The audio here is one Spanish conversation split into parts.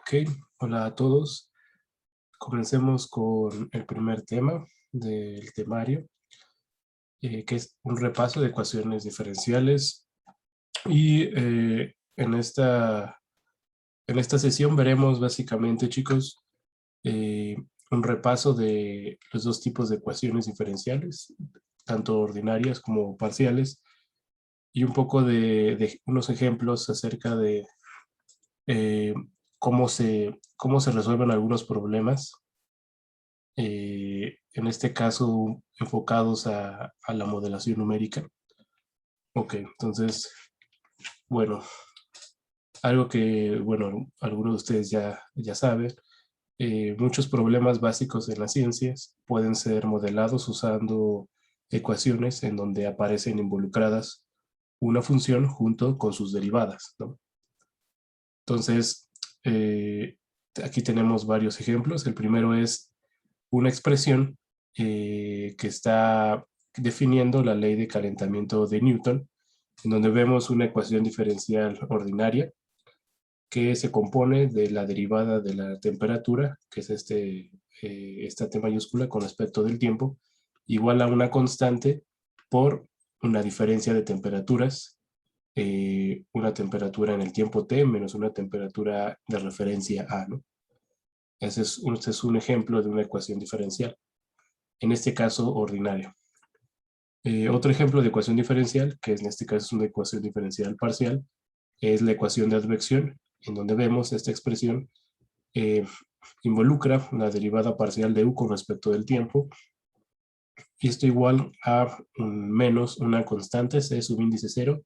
Ok, hola a todos. Comencemos con el primer tema del temario, que es un repaso de ecuaciones diferenciales. Y en esta sesión veremos básicamente, chicos, eh, un repaso de los dos tipos de ecuaciones diferenciales, tanto ordinarias como parciales, y un poco de unos ejemplos acerca de eh, cómo se resuelven algunos problemas, en este caso enfocados a la modelación numérica. Ok, entonces, bueno, algo que, bueno, algunos de ustedes ya saben, muchos problemas básicos en las ciencias pueden ser modelados usando ecuaciones en donde aparecen involucradas una función junto con sus derivadas, ¿no? Entonces, aquí tenemos varios ejemplos. El primero es una expresión que está definiendo la ley de calentamiento de Newton, en donde vemos una ecuación diferencial ordinaria que se compone de la derivada de la temperatura, que es esta T mayúscula con respecto del tiempo, igual a una constante por una diferencia de temperaturas, una temperatura en el tiempo t menos una temperatura de referencia a, ¿no? Este es un ejemplo de una ecuación diferencial, en este caso ordinaria. Otro ejemplo de ecuación diferencial, que en este caso es una ecuación diferencial parcial, es la ecuación de advección, en donde vemos esta expresión involucra la derivada parcial de u con respecto del tiempo, y esto igual a menos una constante c subíndice 0,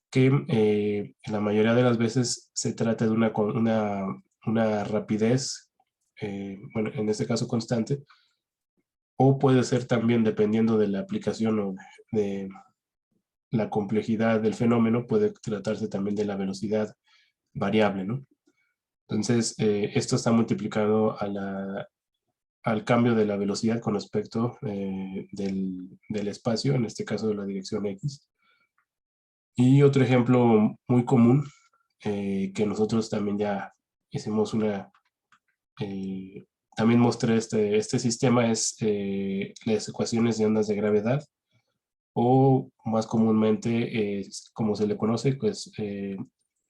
que en la mayoría de las veces se trata de una rapidez, bueno, en este caso constante, o puede ser también, dependiendo de la aplicación o de la complejidad del fenómeno, puede tratarse también de la velocidad variable, ¿no? Entonces, esto está multiplicado al cambio de la velocidad con respecto del espacio, en este caso de la dirección X. Y otro ejemplo muy común, que nosotros también ya hicimos también mostré este sistema, es las ecuaciones de ondas de gravedad, o más comúnmente, como se le conoce, pues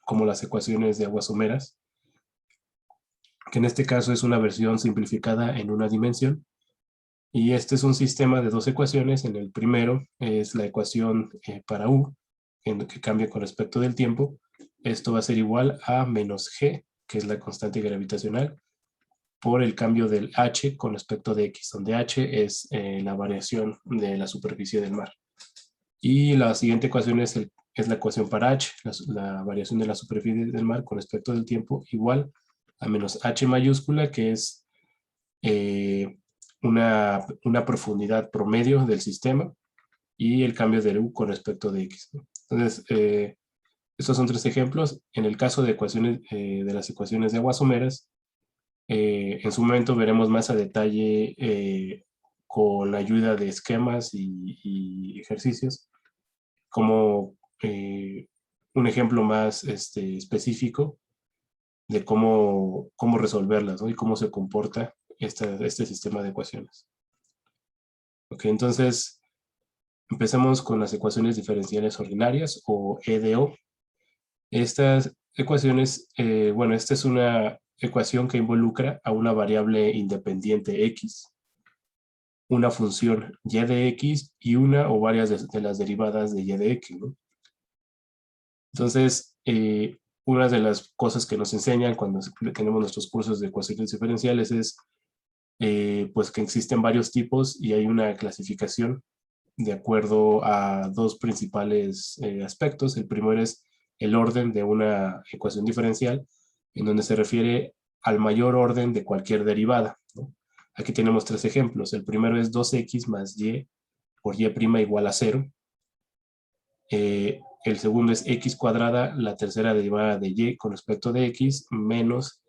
como las ecuaciones de aguas someras, que en este caso es una versión simplificada en una dimensión. Y este es un sistema de dos ecuaciones. En el primero es la ecuación para u, en lo que cambia con respecto del tiempo. Esto va a ser igual a menos g, que es la constante gravitacional, por el cambio del h con respecto de x, donde h es la variación de la superficie del mar. Y la siguiente ecuación es la ecuación para h, la variación de la superficie del mar con respecto del tiempo, igual a menos h mayúscula, que es una profundidad promedio del sistema, y el cambio de u con respecto de x, ¿no? Entonces, estos son tres ejemplos. En el caso de ecuaciones, de las ecuaciones de aguas someras, en su momento veremos más a detalle, con la ayuda de esquemas y ejercicios, como un ejemplo más específico de cómo resolverlas, ¿no? Y cómo se comporta este sistema de ecuaciones. Ok, entonces empecemos con las ecuaciones diferenciales ordinarias, o EDO. Estas ecuaciones, bueno, esta es una ecuación que involucra a una variable independiente x, una función y de x y una o varias de las derivadas de y de x, ¿no? Entonces, una de las cosas que nos enseñan cuando tenemos nuestros cursos de ecuaciones diferenciales es pues que existen varios tipos y hay una clasificación de acuerdo a dos principales aspectos. El primero es el orden de una ecuación diferencial, en donde se refiere al mayor orden de cualquier derivada, ¿no? Aquí tenemos tres ejemplos. El primero es 2x más y por y' igual a 0. El segundo es x cuadrada, la tercera derivada de y con respecto de x, menos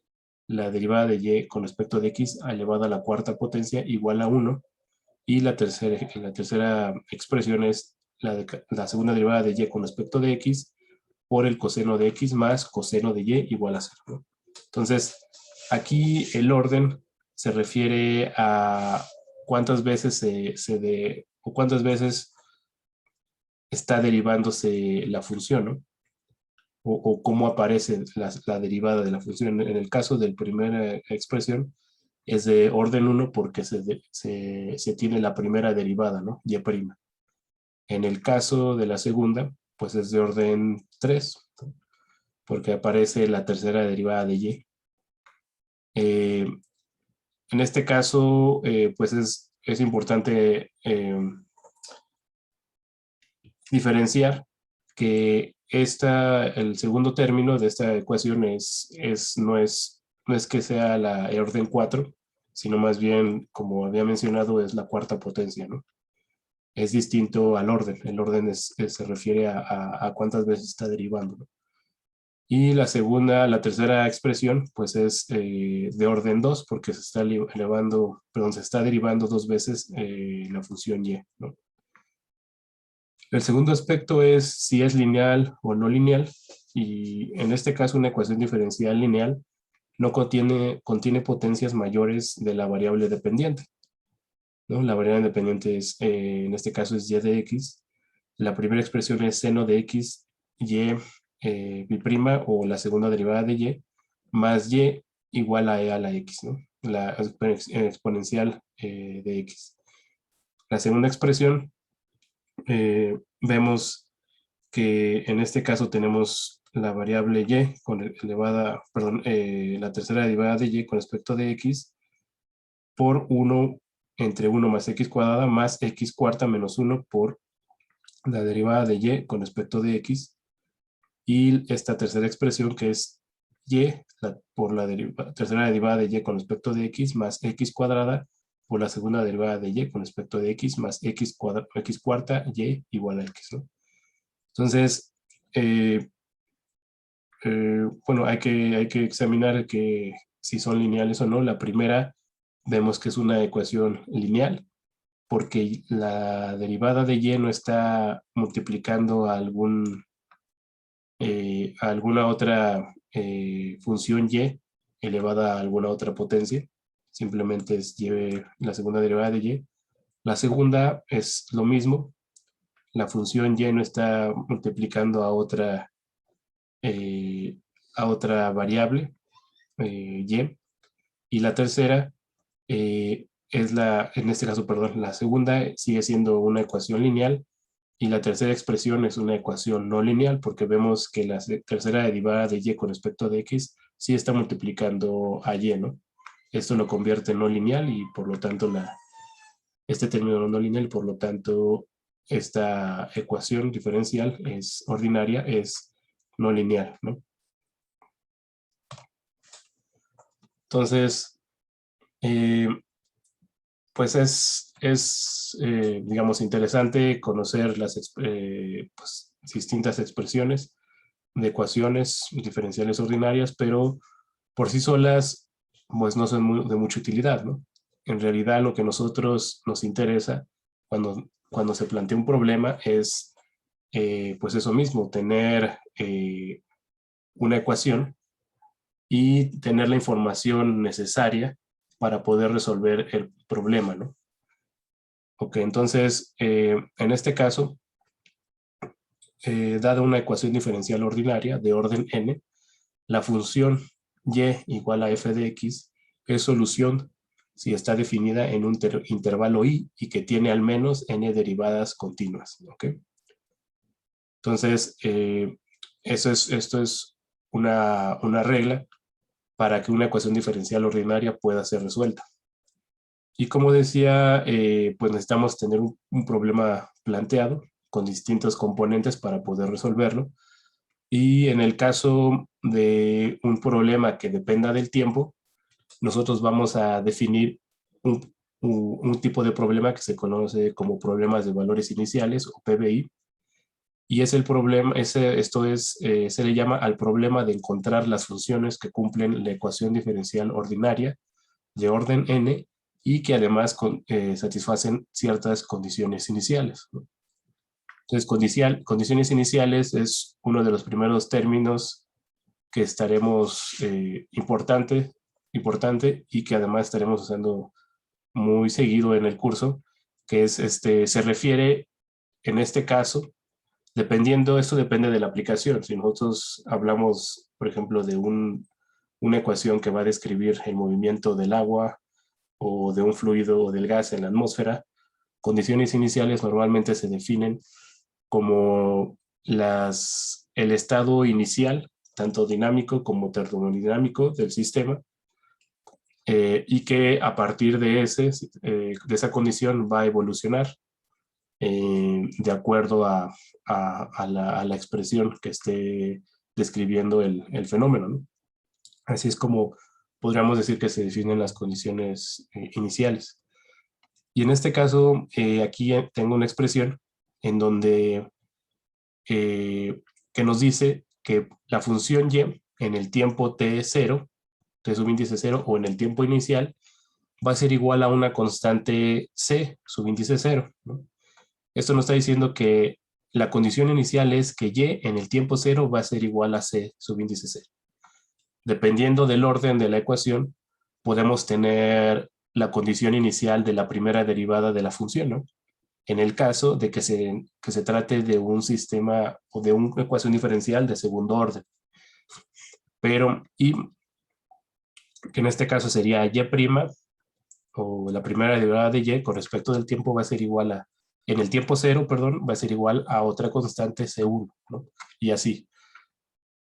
la derivada de y con respecto de x elevado a la cuarta potencia igual a 1. Y la tercera expresión es la segunda derivada de y con respecto de x por el coseno de x más coseno de y igual a 0, ¿no? Entonces, aquí el orden se refiere a cuántas veces o cuántas veces está derivándose la función, ¿no? O cómo aparece la derivada de la función. En el caso de la primera expresión, es de orden 1 porque se tiene la primera derivada, ¿no? Y'. En el caso de la segunda, pues es de orden 3 porque aparece la tercera derivada de y. En este caso, pues es importante diferenciar que el segundo término de esta ecuación no es que sea la orden 4, sino más bien, como había mencionado, es la cuarta potencia, ¿no? Es distinto al orden. El orden se refiere a cuántas veces está derivando, ¿no? Y la tercera expresión, pues es de orden 2, porque se está se está derivando 2 veces la función y, ¿no? El segundo aspecto es si es lineal o no lineal, y en este caso una ecuación diferencial lineal no contiene potencias mayores de la variable dependiente, ¿no? La variable dependiente en este caso es y de x. La primera expresión es seno de x, y bi'prima, o la segunda derivada de y, más y igual a e a la x, ¿no? La exponencial de x. La segunda expresión, vemos que en este caso tenemos la variable y la tercera derivada de y con respecto de x por 1 entre 1 más x cuadrada más x cuarta menos 1 por la derivada de y con respecto de x, y esta tercera expresión que es y por la tercera derivada de y con respecto de x más x cuadrada por la segunda derivada de y con respecto de x más x cuarta y igual a x, ¿no? Entonces, bueno, hay que examinar si son lineales o no. La primera vemos que es una ecuación lineal porque la derivada de y no está multiplicando a alguna otra función y elevada a alguna otra potencia. Simplemente es la segunda derivada de y. La segunda es lo mismo. La función y no está multiplicando a otra variable y. Y la tercera en este caso, perdón, la segunda sigue siendo una ecuación lineal, y la tercera expresión es una ecuación no lineal porque vemos que la tercera derivada de y con respecto de x sí está multiplicando a y, ¿no? Esto lo convierte en no lineal y por lo tanto este término no lineal, y por lo tanto esta ecuación diferencial ordinaria es no lineal, ¿no? Entonces, pues digamos, interesante conocer las pues, distintas expresiones de ecuaciones diferenciales ordinarias, pero por sí solas, pues no son de mucha utilidad, ¿no? En realidad, lo que a nosotros nos interesa cuando se plantea un problema es, pues eso mismo, tener una ecuación y tener la información necesaria para poder resolver el problema, ¿no? Ok, entonces, en este caso, dada una ecuación diferencial ordinaria de orden n, la función y igual a f de x es solución si está definida en un intervalo y que tiene al menos n derivadas continuas, ¿ok? Entonces, esto es una regla para que una ecuación diferencial ordinaria pueda ser resuelta. Y como decía, pues necesitamos tener un problema planteado con distintos componentes para poder resolverlo. Y en el caso de un problema que dependa del tiempo, nosotros vamos a definir un tipo de problema que se conoce como problemas de valores iniciales o PBI. Y es el problema, se le llama al problema de encontrar las funciones que cumplen la ecuación diferencial ordinaria de orden n y que además satisfacen ciertas condiciones iniciales, ¿no? Entonces, condiciones iniciales es uno de los primeros términos que estaremos importante y que además estaremos usando muy seguido en el curso, que es se refiere en este caso, esto depende de la aplicación. Si nosotros hablamos, por ejemplo, de una ecuación que va a describir el movimiento del agua o de un fluido o del gas en la atmósfera, condiciones iniciales normalmente se definen como el estado inicial, tanto dinámico como termodinámico del sistema, y que a partir de esa condición va a evolucionar de acuerdo a la expresión que esté describiendo el fenómeno, ¿no? Así es como podríamos decir que se definen las condiciones iniciales. Y en este caso, aquí tengo una expresión en donde que nos dice que la función y en el tiempo t0, t subíndice 0, o en el tiempo inicial, va a ser igual a una constante c subíndice 0, ¿no? Esto nos está diciendo que la condición inicial es que y en el tiempo 0 va a ser igual a c subíndice 0. Dependiendo del orden de la ecuación, podemos tener la condición inicial de la primera derivada de la función, ¿no? En el caso de que se trate de un sistema o de una ecuación diferencial de segundo orden. Y que en este caso sería y', o la primera derivada de y con respecto del tiempo va a ser igual a, en el tiempo 0, perdón, va a ser igual a otra constante C1, ¿no? Y así.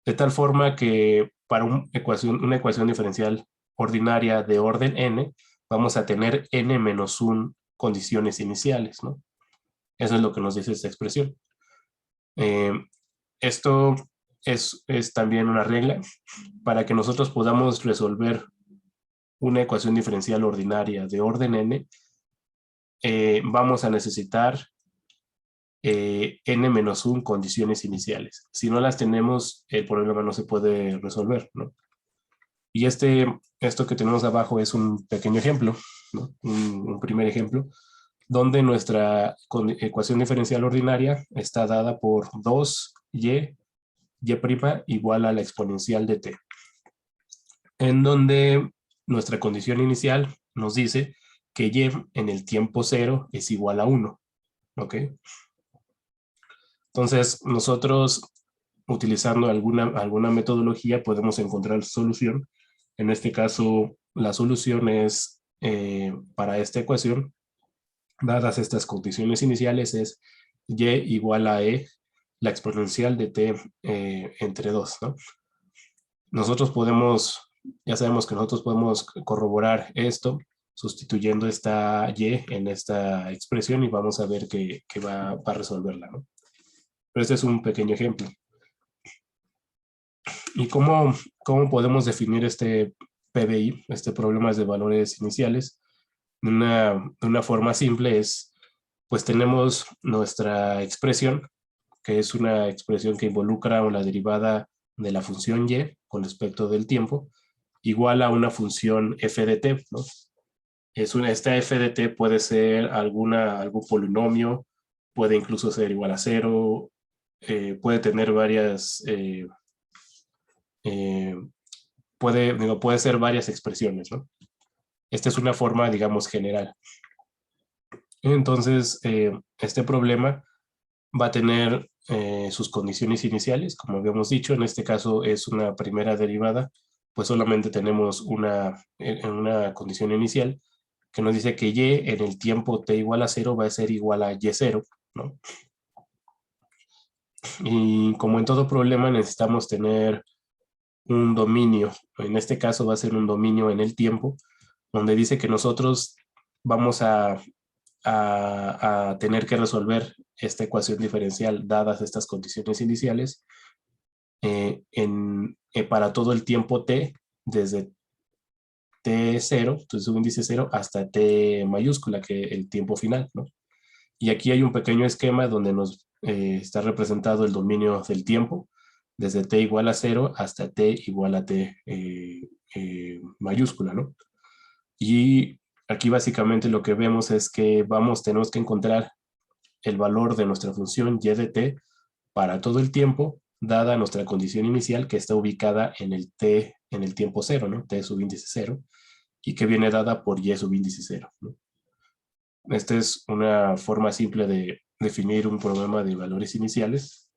De tal forma que para una ecuación diferencial ordinaria de orden n, vamos a tener n-1 condiciones iniciales, ¿no? Eso es lo que nos dice esta expresión. Esto es también una regla para que nosotros podamos resolver una ecuación diferencial ordinaria de orden n. Vamos a necesitar n-1 condiciones iniciales. Si no las tenemos, el problema no se puede resolver, ¿no? Y esto que tenemos abajo es un pequeño ejemplo, ¿no? Un primer ejemplo, donde nuestra ecuación diferencial ordinaria está dada por 2y igual a la exponencial de t, en donde nuestra condición inicial nos dice que y en el tiempo 0 es igual a 1, ¿ok? Entonces, nosotros, utilizando alguna metodología, podemos encontrar solución. En este caso, la solución es, para esta ecuación, dadas estas condiciones iniciales, es y igual a e, la exponencial de t entre 2, ¿no? Ya sabemos que nosotros podemos corroborar esto sustituyendo esta y en esta expresión y vamos a ver que va a resolverla, ¿no? Pero este es un pequeño ejemplo. ¿Y cómo podemos definir PBI, problemas de valores iniciales? De una forma simple es, pues tenemos nuestra expresión, que es una expresión que involucra la derivada de la función y con respecto del tiempo, igual a una función f de t, ¿no? Esta f de t puede ser algún polinomio, puede incluso ser igual a 0, puede tener varias, puede ser varias expresiones, ¿no? Esta es una forma, digamos, general. Entonces, este problema va a tener sus condiciones iniciales, como habíamos dicho. En este caso es una primera derivada, pues solamente tenemos una condición inicial que nos dice que y en el tiempo t igual a 0 va a ser igual a y0, ¿no? Y como en todo problema necesitamos tener un dominio. En este caso va a ser un dominio en el tiempo, donde dice que nosotros vamos a tener que resolver esta ecuación diferencial dadas estas condiciones iniciales para todo el tiempo t, desde t0, entonces un índice 0, hasta t mayúscula, que es el tiempo final, ¿no? Y aquí hay un pequeño esquema donde nos está representado el dominio del tiempo, desde t igual a 0 hasta t igual a t mayúscula, ¿no? Y aquí básicamente lo que vemos es que tenemos que encontrar el valor de nuestra función y de t para todo el tiempo dada nuestra condición inicial que está ubicada en el t, en el tiempo cero, ¿no? T subíndice 0, y que viene dada por y subíndice 0, ¿no? Esta es una forma simple de definir un problema de valores iniciales,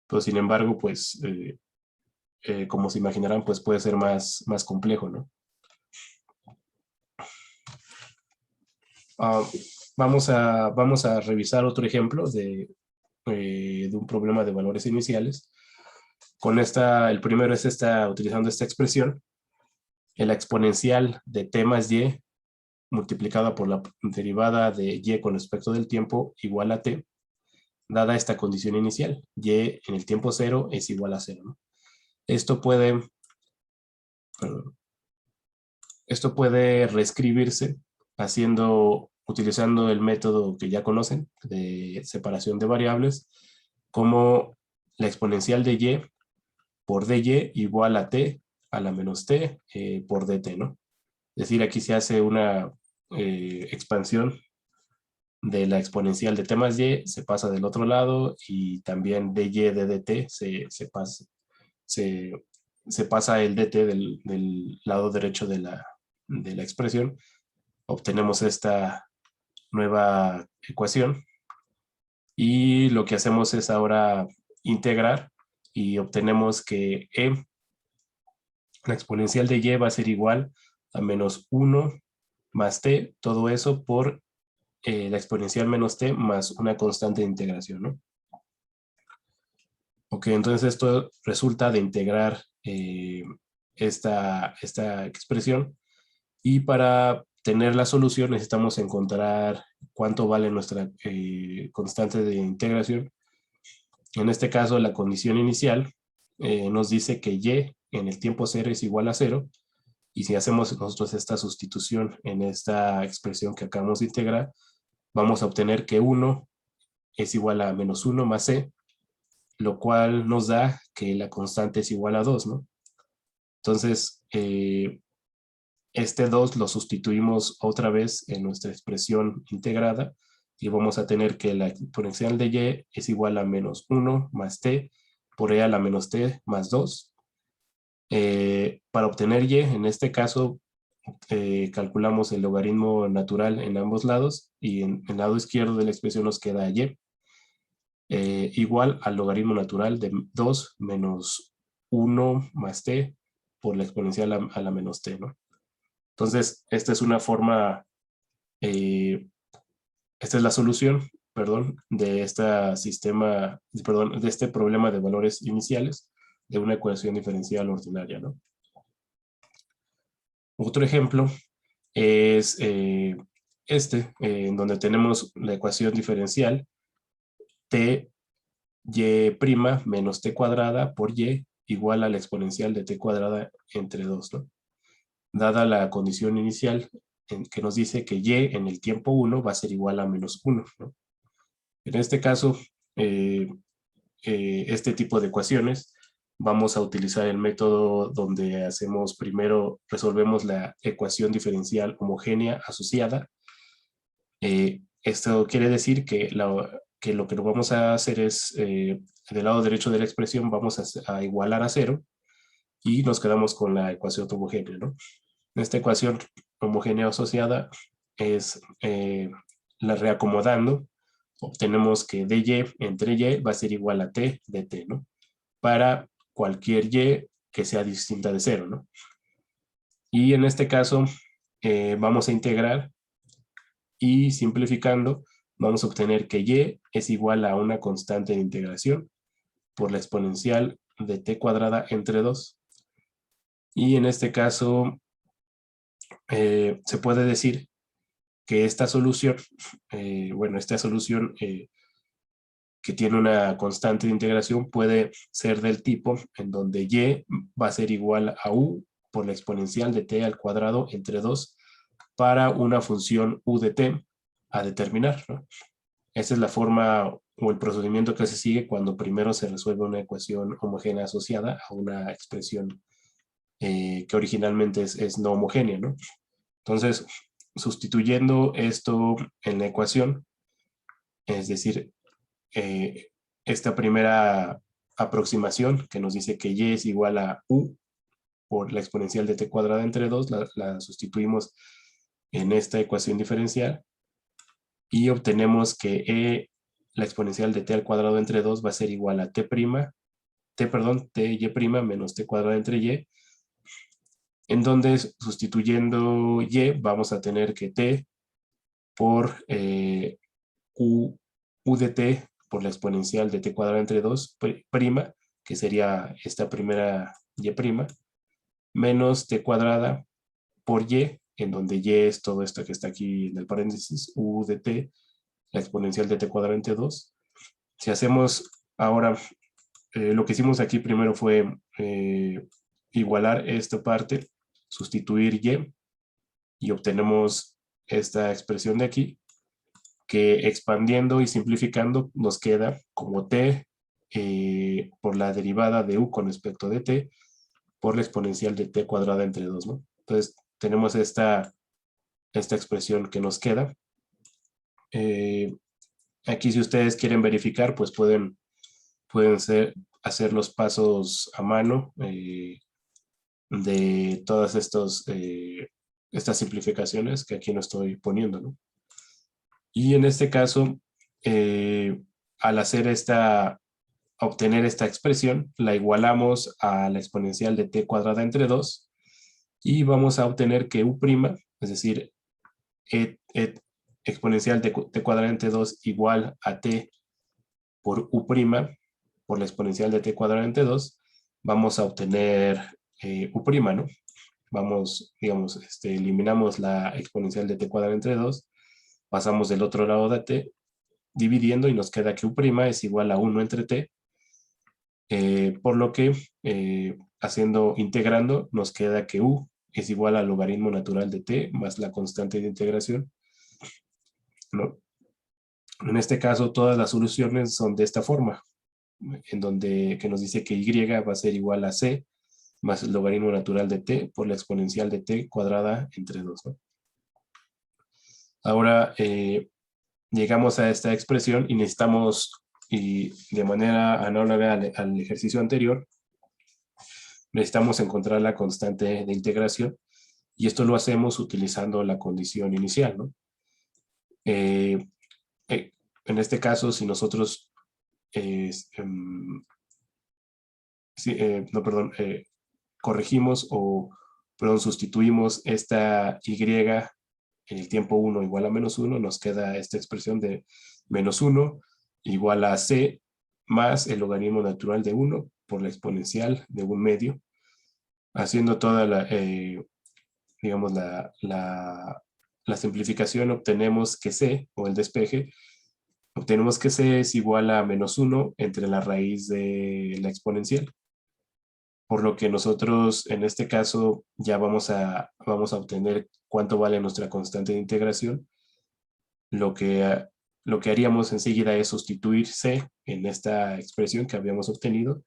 pero sin embargo, pues, como se imaginarán, pues puede ser más complejo, ¿no? Vamos a revisar otro ejemplo de un problema de valores iniciales. El primero es utilizando esta expresión, la exponencial de t más y multiplicada por la derivada de y con respecto del tiempo igual a t, dada esta condición inicial, y en el tiempo cero es igual a 0, ¿no? Esto puede reescribirse utilizando el método que ya conocen de separación de variables, como la exponencial de y por dy igual a t a la menos t por dt, ¿no? Es decir, aquí se hace una expansión de la exponencial de t más y, se pasa del otro lado, y también dy de dt se pasa el dt del lado derecho de la expresión. Obtenemos esta nueva ecuación, y lo que hacemos es ahora integrar, y obtenemos que la exponencial de y va a ser igual a menos 1 más t, todo eso por la exponencial menos t más una constante de integración, ¿no? Ok, entonces esto resulta de integrar esta expresión, y para tener la solución necesitamos encontrar cuánto vale nuestra constante de integración. En este caso, la condición inicial nos dice que y en el tiempo cero es igual a 0, y si hacemos nosotros esta sustitución en esta expresión que acabamos de integrar, vamos a obtener que 1 es igual a menos 1 más c, lo cual nos da que la constante es igual a 2, ¿no? Entonces, este 2 lo sustituimos otra vez en nuestra expresión integrada, y vamos a tener que la exponencial de y es igual a menos 1 más t por e a la menos t más 2. Para obtener y, en este caso, calculamos el logaritmo natural en ambos lados, y en el lado izquierdo de la expresión nos queda y igual al logaritmo natural de 2 menos 1 más t por la exponencial a la menos t, ¿no? Entonces, esta es una forma, esta es la solución, perdón, de de este problema de valores iniciales de una ecuación diferencial ordinaria, ¿no? Otro ejemplo es en donde tenemos la ecuación diferencial t y' menos t cuadrada por y igual a la exponencial de t cuadrada entre 2, ¿no? Dada la condición inicial que nos dice que y en el tiempo 1 va a ser igual a menos 1, ¿no? En este caso, este tipo de ecuaciones, vamos a utilizar el método donde resolvemos la ecuación diferencial homogénea asociada. Esto quiere decir que lo que vamos a hacer es, del lado derecho de la expresión vamos a igualar a 0, y nos quedamos con la ecuación homogénea, ¿no? Esta ecuación homogénea asociada es, la reacomodando, obtenemos que dy entre y va a ser igual a t de t, ¿no? Para cualquier y que sea distinta de 0, ¿no? Y en este caso vamos a integrar, y simplificando vamos a obtener que y es igual a una constante de integración por la exponencial de t cuadrada entre 2. Y en este caso se puede decir que esta solución, que tiene una constante de integración, puede ser del tipo en donde y va a ser igual a u por la exponencial de t al cuadrado entre 2 para una función u de t a determinar, ¿no? Esa es la forma o el procedimiento que se sigue cuando primero se resuelve una ecuación homogénea asociada a una expresión que originalmente es no homogénea, ¿no? Entonces, sustituyendo esto en la ecuación, es decir, esta primera aproximación que nos dice que y es igual a u por la exponencial de t cuadrada entre 2, la sustituimos en esta ecuación diferencial y obtenemos que la exponencial de t al cuadrado entre 2 va a ser igual a ty menos t cuadrada entre y, en donde sustituyendo y vamos a tener que t por u de t por la exponencial de t cuadrada entre 2 prima, que sería esta primera y prima, menos t cuadrada por y, en donde y es todo esto que está aquí en el paréntesis, u de t, la exponencial de t cuadrada entre 2. Si hacemos ahora, lo que hicimos aquí primero fue igualar esta parte, sustituir y obtenemos esta expresión de aquí, que expandiendo y simplificando nos queda como t por la derivada de u con respecto de t por la exponencial de t cuadrada entre 2, ¿no? Entonces tenemos esta expresión que nos queda. Aquí si ustedes quieren verificar, pues pueden hacer los pasos a mano de todas estas simplificaciones que aquí no estoy poniendo, ¿no? Y en este caso, al obtener esta expresión, la igualamos a la exponencial de t cuadrada entre 2 y vamos a obtener que u', es decir, exponencial de t cuadrada entre 2 igual a t por u' por la exponencial de t cuadrada entre 2, vamos a obtener u', ¿no? Vamos, digamos, eliminamos la exponencial de t cuadrada entre 2, pasamos del otro lado de t, dividiendo y nos queda que u' es igual a 1 entre t, por lo que integrando nos queda que u es igual al logaritmo natural de t más la constante de integración, ¿no? En este caso todas las soluciones son de esta forma, en donde que nos dice que y va a ser igual a c más el logaritmo natural de t por la exponencial de t cuadrada entre 2, ¿no? Ahora llegamos a esta expresión y necesitamos, y de manera análoga al ejercicio anterior, necesitamos encontrar la constante de integración y esto lo hacemos utilizando la condición inicial, ¿no? En este caso, si nosotros corregimos sustituimos esta y en el tiempo 1 igual a menos 1, nos queda esta expresión de menos 1 igual a c más el logaritmo natural de 1 por la exponencial de 1/2, haciendo toda digamos, la simplificación, obtenemos que c, o el despeje, obtenemos que c es igual a menos 1 entre la raíz de la exponencial. Por lo que nosotros en este caso ya vamos a obtener cuánto vale nuestra constante de integración. Lo que haríamos enseguida es sustituir c en esta expresión que habíamos obtenido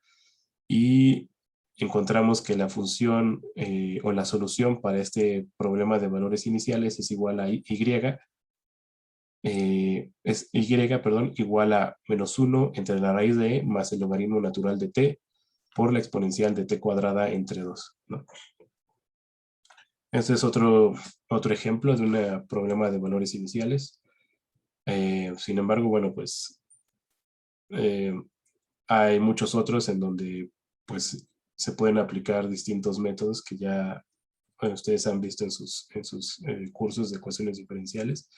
y encontramos que la función o la solución para este problema de valores iniciales es igual a igual a menos 1 entre la raíz de e más el logaritmo natural de t por la exponencial de t cuadrada entre 2, ¿no? Este es otro ejemplo de un problema de valores iniciales. Sin embargo, bueno, pues hay muchos otros en donde pues se pueden aplicar distintos métodos que ya ustedes han visto en sus cursos de ecuaciones diferenciales.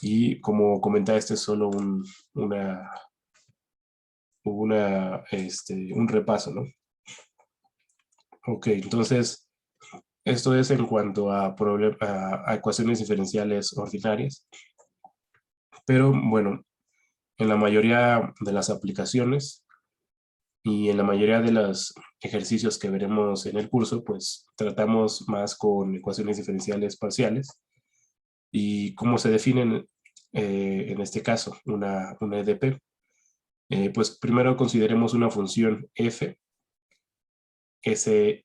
Y como comentaba, este es solo un repaso, ¿no? Ok, entonces, esto es en cuanto a ecuaciones diferenciales ordinarias. Pero bueno, en la mayoría de las aplicaciones y en la mayoría de los ejercicios que veremos en el curso, pues tratamos más con ecuaciones diferenciales parciales. ¿Y cómo se definen en este caso una EDP? Pues primero consideremos una función f, que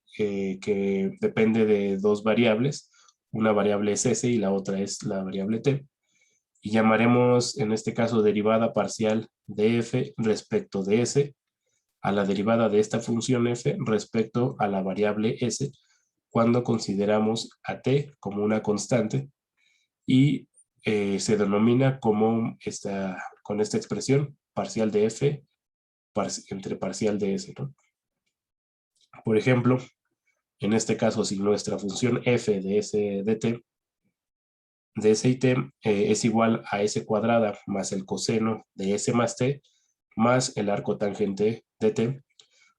depende de dos variables. Una variable es s y la otra es la variable t. Y llamaremos en este caso derivada parcial de f respecto de s a la derivada de esta función f respecto a la variable s cuando consideramos a t como una constante y se denomina como con esta expresión parcial de f entre parcial de s, ¿no? Por ejemplo, en este caso, si nuestra función f de s de s y t es igual a s cuadrada más el coseno de s más t más el arco tangente de t,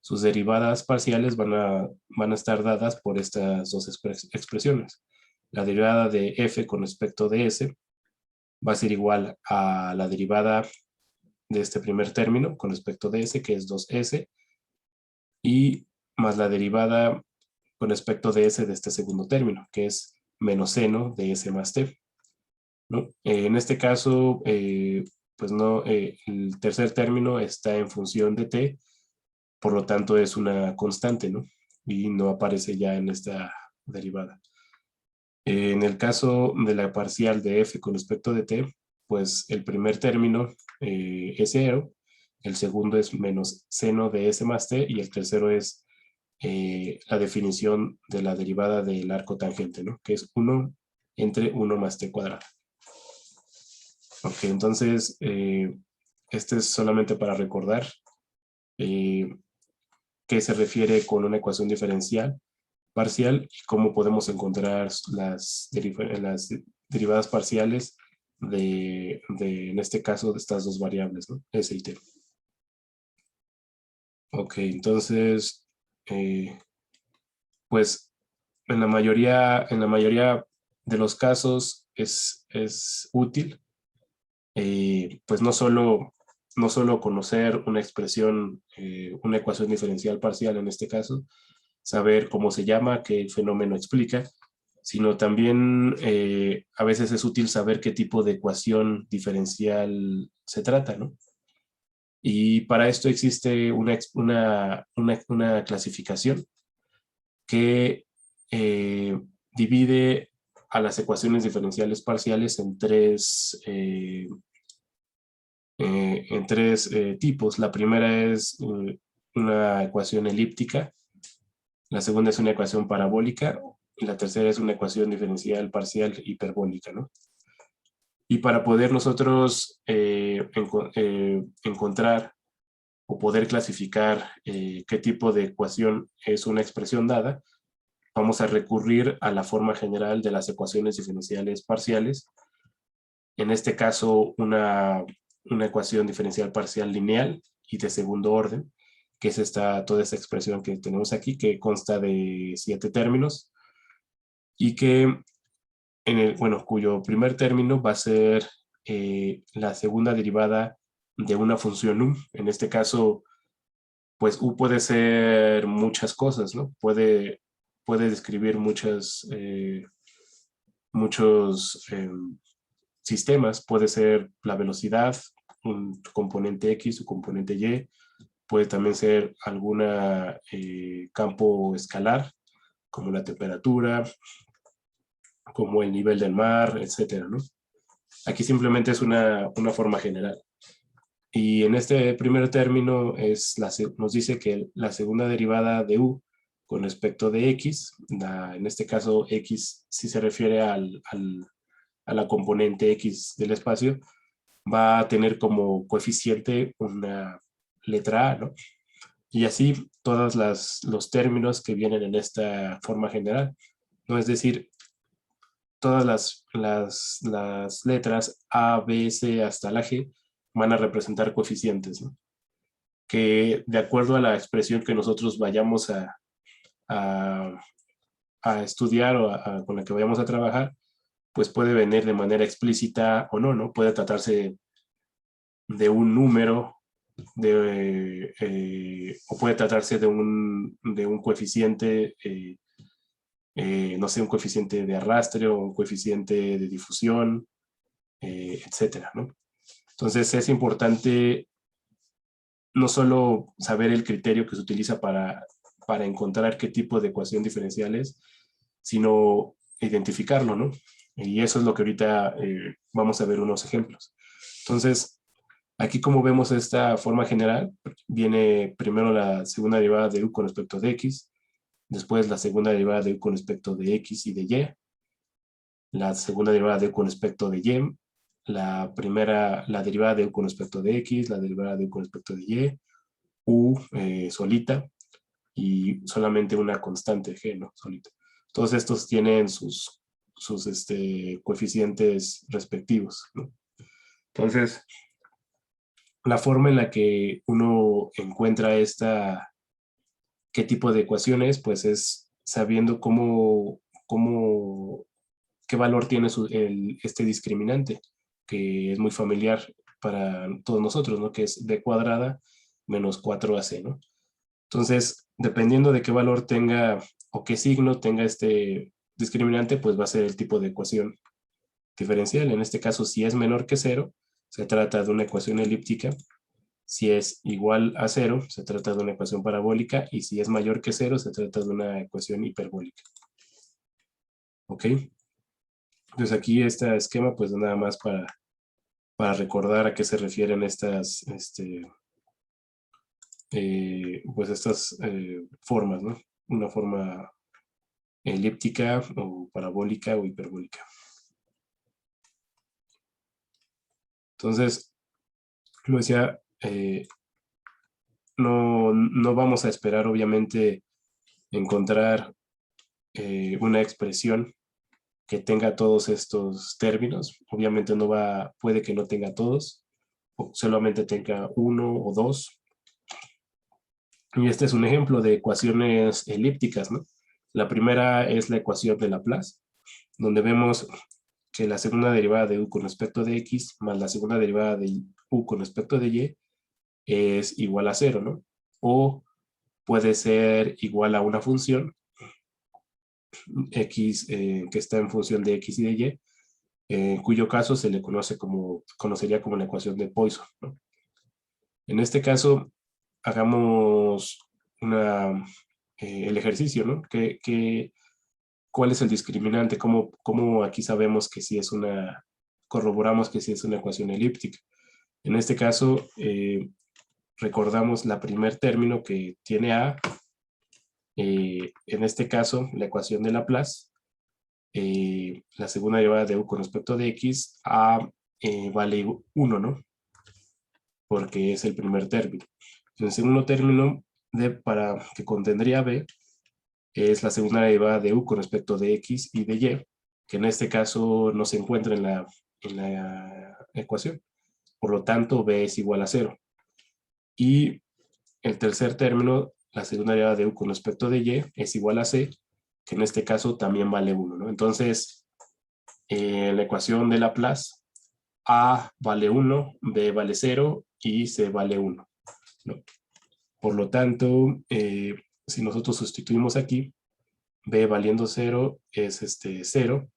sus derivadas parciales van a estar dadas por estas dos expresiones. La derivada de f con respecto de s va a ser igual a la derivada de este primer término con respecto de s, que es 2s, y más la derivada con respecto de s de este segundo término, que es menos seno de s más t, ¿no? En este caso, pues no, el tercer término está en función de t, por lo tanto es una constante, ¿no? Y no aparece ya en esta derivada. En el caso de la parcial de f con respecto de t, pues el primer término es 0, el segundo es menos seno de s más t y el tercero es la definición de la derivada del arco tangente, ¿no? Que es 1 entre 1 más t cuadrado. Ok, entonces, este es solamente para recordar qué se refiere con una ecuación diferencial parcial y cómo podemos encontrar las derivadas parciales en este caso, de estas dos variables, ¿no? S y t. Ok, entonces, pues en la mayoría de los casos es útil, pues no solo conocer una expresión, una ecuación diferencial parcial en este caso, saber cómo se llama, qué fenómeno explica, sino también a veces es útil saber qué tipo de ecuación diferencial se trata, ¿no? Y para esto existe una clasificación que divide a las ecuaciones diferenciales parciales en tres tipos. La primera es una ecuación elíptica, la segunda es una ecuación parabólica y la tercera es una ecuación diferencial parcial hiperbólica, ¿no? Y para poder nosotros encontrar o poder clasificar qué tipo de ecuación es una expresión dada, vamos a recurrir a la forma general de las ecuaciones diferenciales parciales. En este caso, una ecuación diferencial parcial lineal y de segundo orden, que es toda esta expresión que tenemos aquí, que consta de 7 términos y que cuyo primer término va a ser la segunda derivada de una función u. En este caso, pues u puede ser muchas cosas, ¿no? Puede describir muchos sistemas. Puede ser la velocidad, un componente X o componente Y. Puede también ser algún campo escalar, como la temperatura, como el nivel del mar, etcétera, ¿no? Aquí simplemente es una forma general. Y en este primer término nos dice que la segunda derivada de u con respecto de x, en este caso x si se refiere a la componente x del espacio, va a tener como coeficiente una letra a, ¿no? Y así todos los términos que vienen en esta forma general, ¿no? Es decir, todas las letras A, B, C hasta la G van a representar coeficientes, ¿no? Que de acuerdo a la expresión que nosotros vayamos a, a estudiar o con la que vayamos a trabajar, pues puede venir de manera explícita o no, ¿no? Puede tratarse de un número, o puede tratarse de un coeficiente, no sé, un coeficiente de arrastre o un coeficiente de difusión, etcétera, ¿no? Entonces es importante no solo saber el criterio que se utiliza para encontrar qué tipo de ecuación diferencial es, sino identificarlo, ¿no? Y eso es lo que ahorita vamos a ver unos ejemplos. Entonces, Aquí, como vemos esta forma general, viene primero la segunda derivada de u con respecto de x, después la segunda derivada de u con respecto de x y de y, la segunda derivada de u con respecto de y, la derivada de u con respecto de x, la derivada de u con respecto de y, u solita, y solamente una constante g, ¿no? Solita. Todos estos tienen sus coeficientes respectivos, ¿no? Entonces, la forma en la que uno encuentra qué tipo de ecuaciones, pues es sabiendo qué valor tiene este discriminante, que es muy familiar para todos nosotros, ¿no? Que es b cuadrada menos 4ac, ¿no? Entonces, dependiendo de qué valor tenga o qué signo tenga este discriminante, pues va a ser el tipo de ecuación diferencial. En este caso, si es menor que 0, se trata de una ecuación elíptica. Si es igual a 0, se trata de una ecuación parabólica. Y si es mayor que 0, se trata de una ecuación hiperbólica. ¿Ok? Entonces aquí este esquema, pues nada más para recordar a qué se refieren estas formas, ¿no? Una forma elíptica o parabólica o hiperbólica. Entonces, lo decía, no vamos a esperar, obviamente, encontrar una expresión que tenga todos estos términos. Obviamente puede que no tenga todos, o solamente tenga uno o dos. Y este es un ejemplo de ecuaciones elípticas, ¿no? La primera es la ecuación de Laplace, donde vemos que la segunda derivada de u con respecto de x más la segunda derivada de u con respecto de y es igual a 0, ¿no? O puede ser igual a una función x que está en función de x y de y, en cuyo caso se le conocería como la ecuación de Poisson, ¿no? En este caso, hagamos el ejercicio, ¿no? ¿Cuál es el discriminante? ¿Cómo aquí sabemos que sí corroboramos que sí es una ecuación elíptica? En este caso, recordamos la primer término que tiene a, en este caso, la ecuación de Laplace, la segunda derivada de u con respecto de x, a vale 1, ¿no? Porque es el primer término. El segundo término para que contendría b es la segunda derivada de u con respecto de x y de y, que en este caso no se encuentra en la ecuación. Por lo tanto, b es igual a 0. Y el tercer término, la segunda derivada de u con respecto de y, es igual a c, que en este caso también vale 1, ¿no? Entonces, en la ecuación de Laplace, a vale 1, b vale 0 y c vale 1, ¿no? Por lo tanto, si nosotros sustituimos aquí, b valiendo 0 es 0,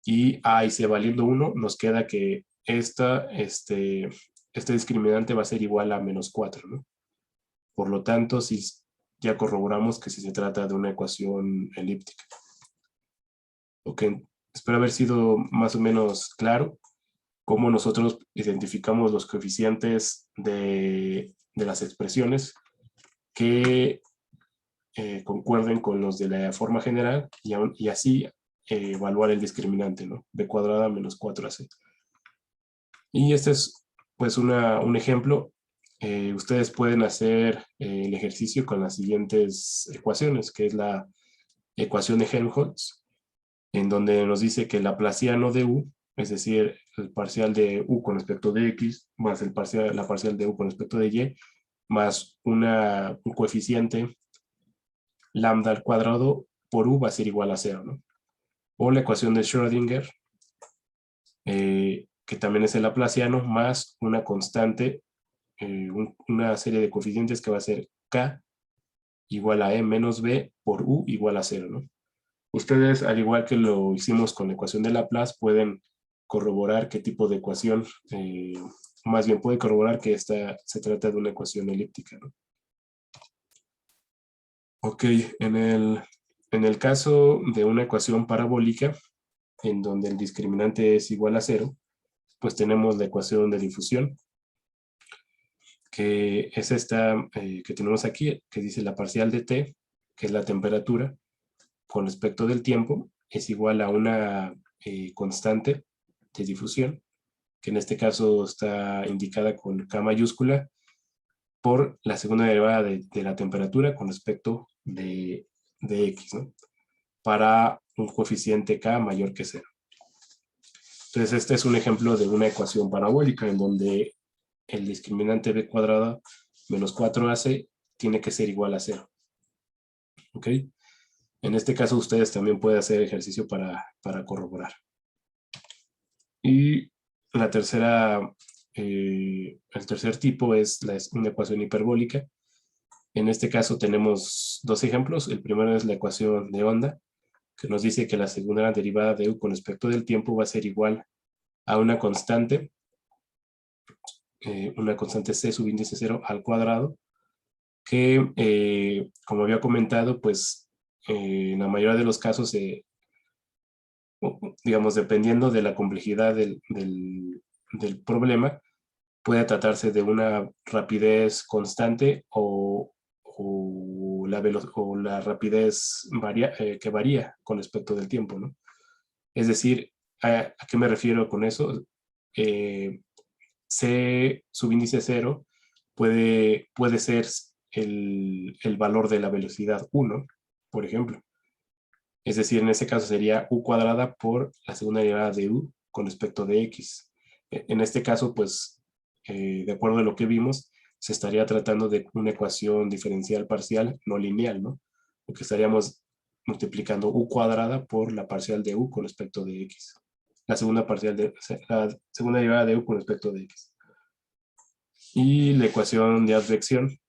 y a y c valiendo 1, nos queda que este discriminante va a ser igual a menos 4, ¿no? Por lo tanto, ya corroboramos que si se trata de una ecuación elíptica. Ok, espero haber sido más o menos claro cómo nosotros identificamos los coeficientes de las expresiones que concuerden con los de la forma general y así evaluar el discriminante, ¿no? B cuadrada menos 4ac. Y este es pues un ejemplo. Ustedes pueden hacer el ejercicio con las siguientes ecuaciones, que es la ecuación de Helmholtz, en donde nos dice que el laplaciano de u, es decir, el parcial de u con respecto de x, más la parcial de u con respecto de y, más un coeficiente lambda al cuadrado por u va a ser igual a 0, ¿no? O la ecuación de Schrödinger, que también es el laplaciano, más una constante, una serie de coeficientes que va a ser k igual a e menos b por u igual a 0, ¿no? Ustedes, al igual que lo hicimos con la ecuación de Laplace, pueden corroborar qué tipo de ecuación, más bien puede corroborar que se trata de una ecuación elíptica, ¿no? Ok, en el caso de una ecuación parabólica, en donde el discriminante es igual a 0, pues tenemos la ecuación de difusión, que es esta que tenemos aquí, que dice la parcial de T, que es la temperatura, con respecto del tiempo, es igual a una constante de difusión, que en este caso está indicada con K mayúscula, por la segunda derivada de la temperatura con respecto de X, ¿no? Para un coeficiente K mayor que 0. Entonces, este es un ejemplo de una ecuación parabólica en donde el discriminante b cuadrada menos 4ac tiene que ser igual a 0. ¿Ok? En este caso, ustedes también pueden hacer ejercicio para corroborar. Y la tercera, el tercer tipo es una ecuación hiperbólica. En este caso tenemos dos ejemplos. El primero es la ecuación de onda, que nos dice que la segunda derivada de u con respecto del tiempo va a ser igual a una constante c subíndice 0 al cuadrado, que como había comentado, pues en la mayoría de los casos, digamos, dependiendo de la complejidad del problema, puede tratarse de una rapidez constante o la rapidez que varía con respecto del tiempo, ¿no? Es decir, ¿a qué me refiero con eso? C subíndice 0 puede ser el valor de la velocidad 1, por ejemplo. Es decir, en ese caso sería u cuadrada por la segunda derivada de u con respecto de x. En este caso, pues, de acuerdo a lo que vimos, se estaría tratando de una ecuación diferencial parcial no lineal, ¿no? Porque estaríamos multiplicando u cuadrada por la parcial de u con respecto de x. La segunda derivada de u con respecto de x. Y la ecuación de advección,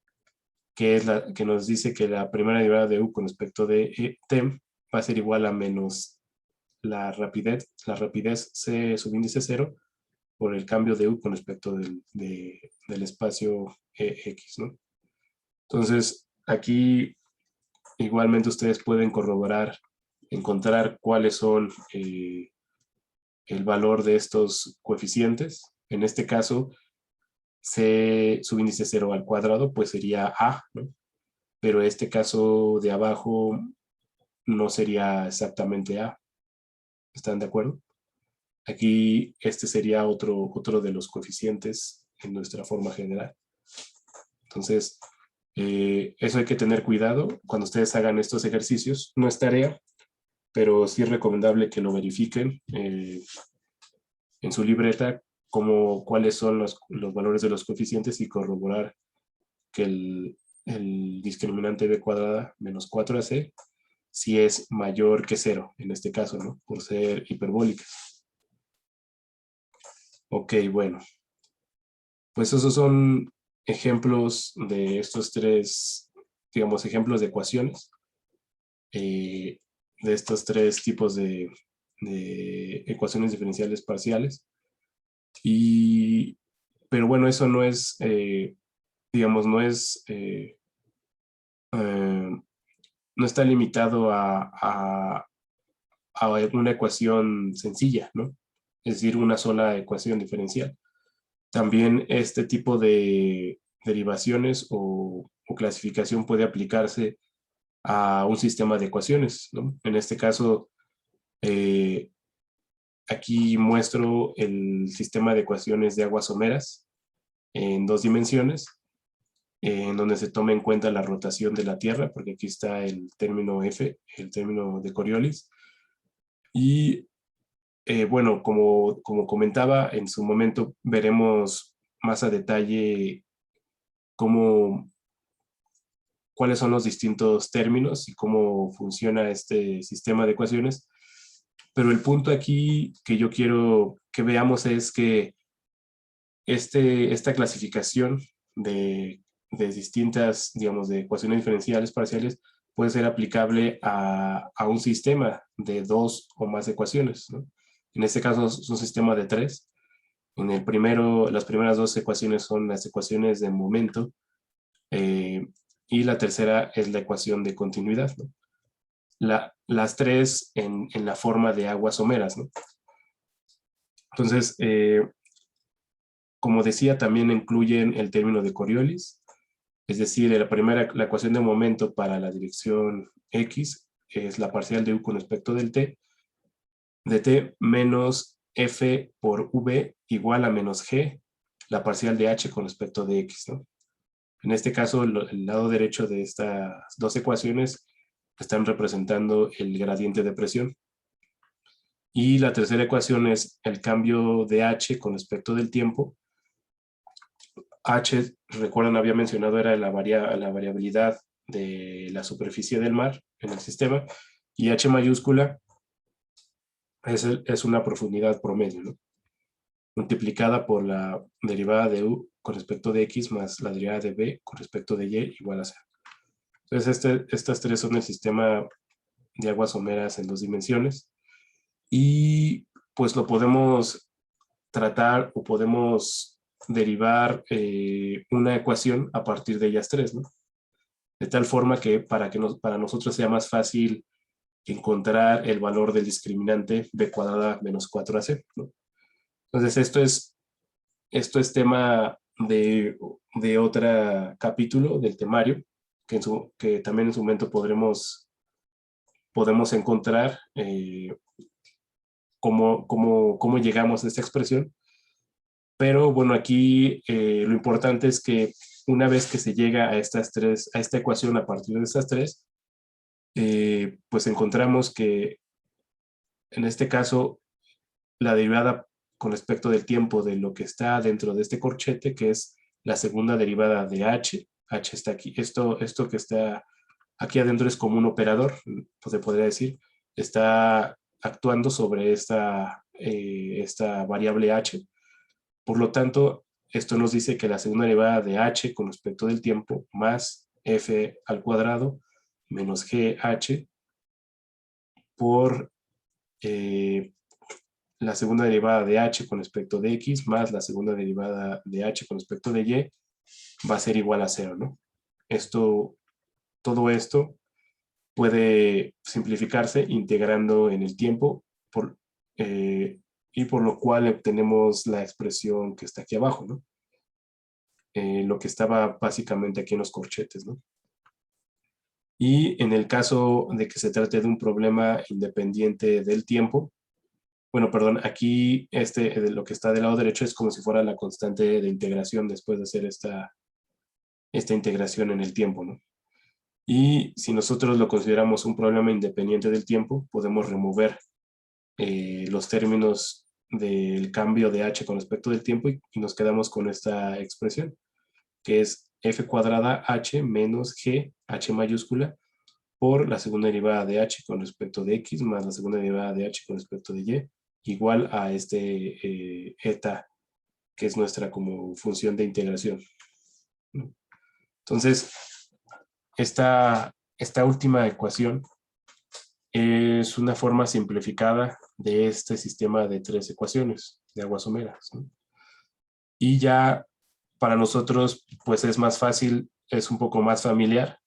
que es la que nos dice que la primera derivada de u con respecto de t va a ser igual a menos la rapidez c subíndice 0 por el cambio de u con respecto del espacio x, ¿no? Entonces, aquí igualmente ustedes pueden corroborar, encontrar cuáles son el valor de estos coeficientes. En este caso, c subíndice 0 al cuadrado, pues sería a, ¿no? Pero este caso de abajo no sería exactamente a. ¿Están de acuerdo? Aquí este sería otro de los coeficientes en nuestra forma general. Entonces, eso hay que tener cuidado cuando ustedes hagan estos ejercicios. No es tarea, pero sí es recomendable que lo verifiquen en su libreta, cuáles son los valores de los coeficientes y corroborar que el discriminante b cuadrada menos 4ac si es mayor que 0, en este caso, ¿no? Por ser hiperbólica. Ok, bueno. Pues esos son ejemplos de estos tres, digamos, ejemplos de ecuaciones, de estos tres tipos de ecuaciones diferenciales parciales. Pero bueno, eso no es, digamos, no está limitado a una ecuación sencilla, ¿no? Es decir, una sola ecuación diferencial. También este tipo de derivaciones o clasificación puede aplicarse a un sistema de ecuaciones, ¿no? En este caso, aquí muestro el sistema de ecuaciones de aguas someras en 2 dimensiones, en donde se toma en cuenta la rotación de la Tierra, porque aquí está el término F, el término de Coriolis. Y bueno, como comentaba, en su momento veremos más a detalle cuáles son los distintos términos y cómo funciona este sistema de ecuaciones. Pero el punto aquí que yo quiero que veamos es que esta clasificación de distintas, digamos, de ecuaciones diferenciales parciales puede ser aplicable a un sistema de 2 o más ecuaciones, ¿no? En este caso es un sistema de 3. En el primero, las primeras 2 ecuaciones son las ecuaciones de momento, y la tercera es la ecuación de continuidad, ¿no? Las tres en la forma de aguas someras, ¿no? Entonces, como decía, también incluyen el término de Coriolis, es decir, la ecuación de momento para la dirección X es la parcial de U con respecto del T, de T menos F por V igual a menos G, la parcial de H con respecto de X, ¿no? En este caso, el lado derecho de estas dos ecuaciones están representando el gradiente de presión. Y la tercera ecuación es el cambio de H con respecto del tiempo. H, recuerdan, había mencionado, era la variabilidad de la superficie del mar en el sistema, y H mayúscula es una profundidad promedio, ¿no? Multiplicada por la derivada de U con respecto de X más la derivada de B con respecto de Y igual a 0. Entonces, estas tres son el sistema de aguas someras en 2 dimensiones, y pues lo podemos tratar o podemos derivar una ecuación a partir de ellas tres, ¿no? De tal forma que para nosotros sea más fácil encontrar el valor del discriminante b cuadrada menos 4ac, ¿no? Entonces esto es tema de otro capítulo del temario, que también en su momento podemos encontrar cómo llegamos a esta expresión. Pero bueno, aquí lo importante es que una vez que se llega a esta ecuación a partir de estas tres, pues encontramos que en este caso la derivada con respecto del tiempo de lo que está dentro de este corchete, que es la segunda derivada de h está aquí, esto que está aquí adentro es como un operador, pues se podría decir, está actuando sobre esta variable h. Por lo tanto, esto nos dice que la segunda derivada de h con respecto del tiempo más f al cuadrado menos gh por la segunda derivada de h con respecto de x más la segunda derivada de h con respecto de y va a ser igual a 0, ¿no? Todo esto puede simplificarse integrando en el tiempo y por lo cual obtenemos la expresión que está aquí abajo, ¿no? Lo que estaba básicamente aquí en los corchetes, ¿no? Y en el caso de que se trate de un problema independiente del tiempo, bueno, perdón, aquí de lo que está del lado derecho es como si fuera la constante de integración después de hacer esta integración en el tiempo, ¿no? Y si nosotros lo consideramos un problema independiente del tiempo, podemos remover los términos del cambio de h con respecto del tiempo y nos quedamos con esta expresión, que es f cuadrada h menos g, h mayúscula, por la segunda derivada de h con respecto de x más la segunda derivada de h con respecto de y, igual a eta, que es nuestra como función de integración. Entonces, esta última ecuación es una forma simplificada de este sistema de tres ecuaciones de aguas someras, ¿no? Y ya para nosotros, pues es más fácil, es un poco más familiar,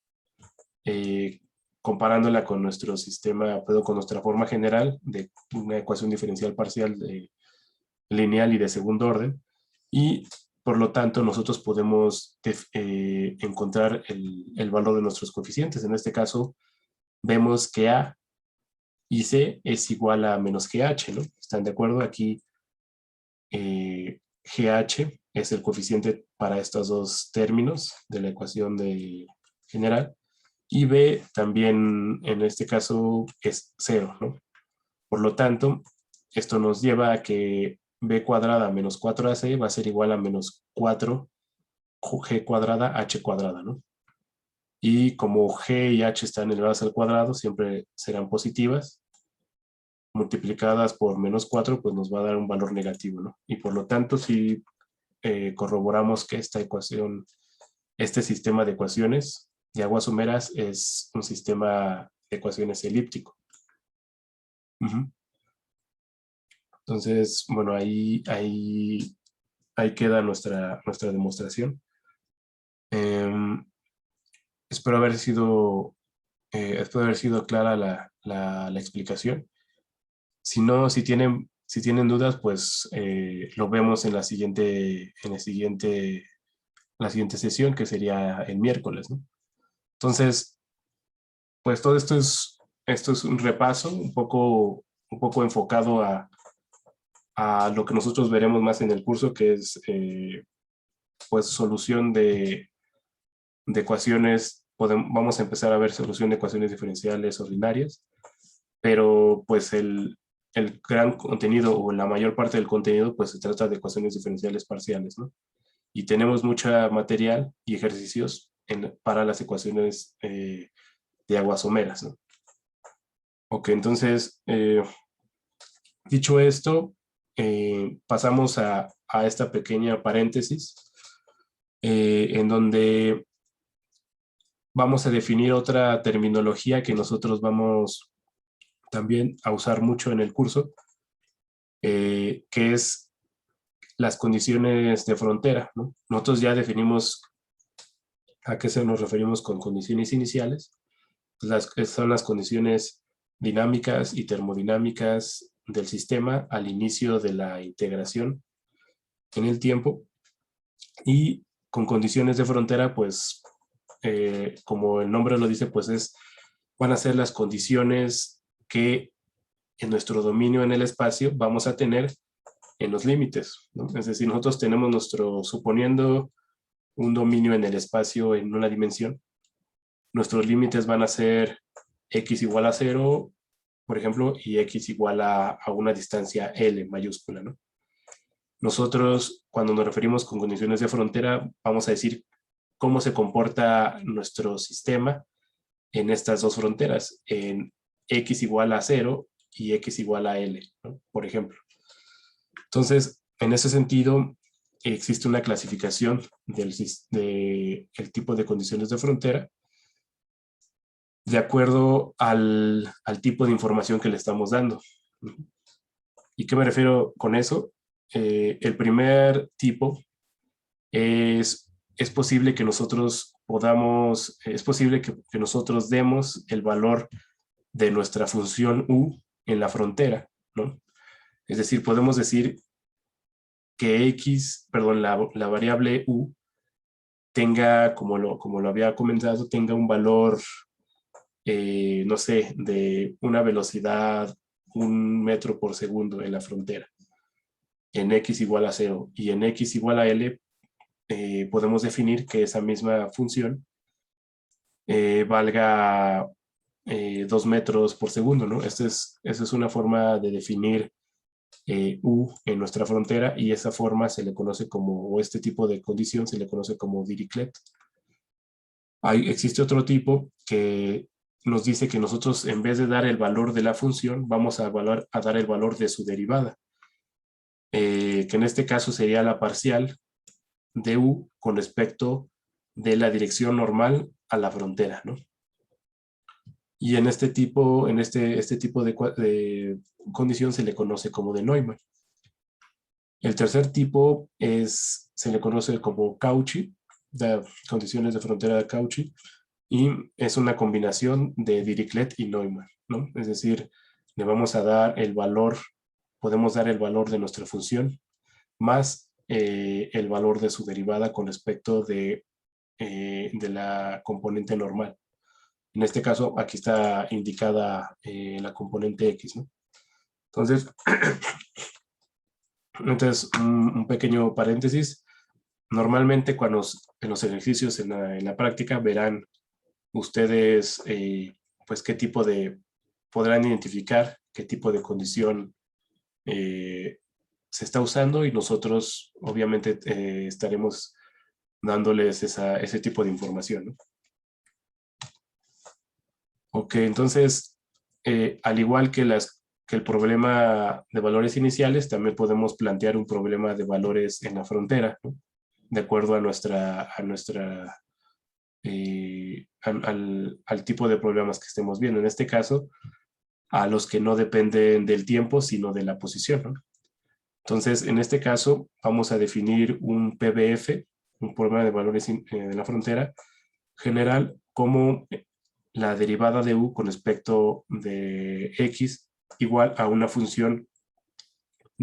comparándola con nuestro sistema, con nuestra forma general de una ecuación diferencial parcial lineal y de segundo orden, y por lo tanto nosotros podemos encontrar el valor de nuestros coeficientes. En este caso, vemos que A y C es igual a menos GH, ¿no? ¿Están de acuerdo? Aquí GH es el coeficiente para estos dos términos de la ecuación general, y B también en este caso es 0, ¿no? Por lo tanto, esto nos lleva a que b cuadrada menos 4ac va a ser igual a menos 4g cuadrada h cuadrada, ¿no? Y como g y h están elevadas al cuadrado, siempre serán positivas, multiplicadas por menos 4, pues nos va a dar un valor negativo, ¿no? Y por lo tanto, si corroboramos que esta ecuación, este sistema de ecuaciones de aguas someras es un sistema de ecuaciones elíptico. Entonces, bueno, ahí queda nuestra demostración. Espero haber sido clara la explicación. Si no, si Si tienen dudas, pues lo vemos en la siguiente sesión, que sería el miércoles, ¿no? Entonces, pues todo esto es un repaso un poco enfocado a lo que nosotros veremos más en el curso, que es pues solución de ecuaciones. Vamos a empezar a ver solución de ecuaciones diferenciales ordinarias, pero pues el gran contenido o la mayor parte del contenido pues se trata de ecuaciones diferenciales parciales, ¿no? Y tenemos mucha material y ejercicios para las ecuaciones de aguas someras, ¿no? Ok, entonces, dicho esto, pasamos a esta pequeña paréntesis en donde vamos a definir otra terminología que nosotros vamos también a usar mucho en el curso, que es las condiciones de frontera, ¿no? Nosotros ya definimos a qué nos referimos con condiciones iniciales. Son las condiciones dinámicas y termodinámicas del sistema al inicio de la integración en el tiempo. Y con condiciones de frontera, pues, como el nombre lo dice, pues van a ser las condiciones que en nuestro dominio en el espacio vamos a tener en los límites, ¿no? Es decir, nosotros tenemos suponiendo un dominio en el espacio en una dimensión, nuestros límites van a ser x igual a 0, por ejemplo, y x igual a una distancia L mayúscula, ¿no? Nosotros, cuando nos referimos con condiciones de frontera, vamos a decir cómo se comporta nuestro sistema en estas dos fronteras, en x igual a 0 y x igual a L, ¿no? Por ejemplo. Entonces, en ese sentido, existe una clasificación del tipo de condiciones de frontera de acuerdo al tipo de información que le estamos dando. ¿Y qué me refiero con eso? El primer tipo es posible que nosotros que nosotros demos el valor de nuestra función u en la frontera, ¿no? Es decir, podemos decir que la variable u tenga, como lo había comentado, tenga un valor, no sé, de una velocidad 1 metro por segundo en la frontera, en x igual a 0, y en x igual a L podemos definir que esa misma función valga 2 metros por segundo, ¿no? Esa es una forma de definir U en nuestra frontera, y esa forma se le conoce como, o este tipo de condición se le conoce como Dirichlet. Existe otro tipo que nos dice que nosotros, en vez de dar el valor de la función, vamos a dar el valor de su derivada, que en este caso sería la parcial de U con respecto de la dirección normal a la frontera, ¿no? Y en este tipo de condición se le conoce como de Neumann. El tercer tipo se le conoce como Cauchy, de condiciones de frontera de Cauchy, y es una combinación de Dirichlet y Neumann, ¿no? Es decir, le vamos a dar el valor, podemos dar el valor de nuestra función más el valor de su derivada con respecto de la componente normal. En este caso, aquí está indicada la componente X, ¿no? Entonces, un pequeño paréntesis. Normalmente en los ejercicios en la práctica verán ustedes pues podrán identificar qué tipo de condición se está usando, y nosotros obviamente estaremos dándoles ese tipo de información, ¿no? Ok, entonces, al igual que el problema de valores iniciales, también podemos plantear un problema de valores en la frontera, ¿no? De acuerdo a al tipo de problemas que estemos viendo. En este caso, a los que no dependen del tiempo, sino de la posición, ¿no? Entonces, en este caso, vamos a definir un PBF, un problema de valores de la frontera general, como la derivada de u con respecto de x igual a una función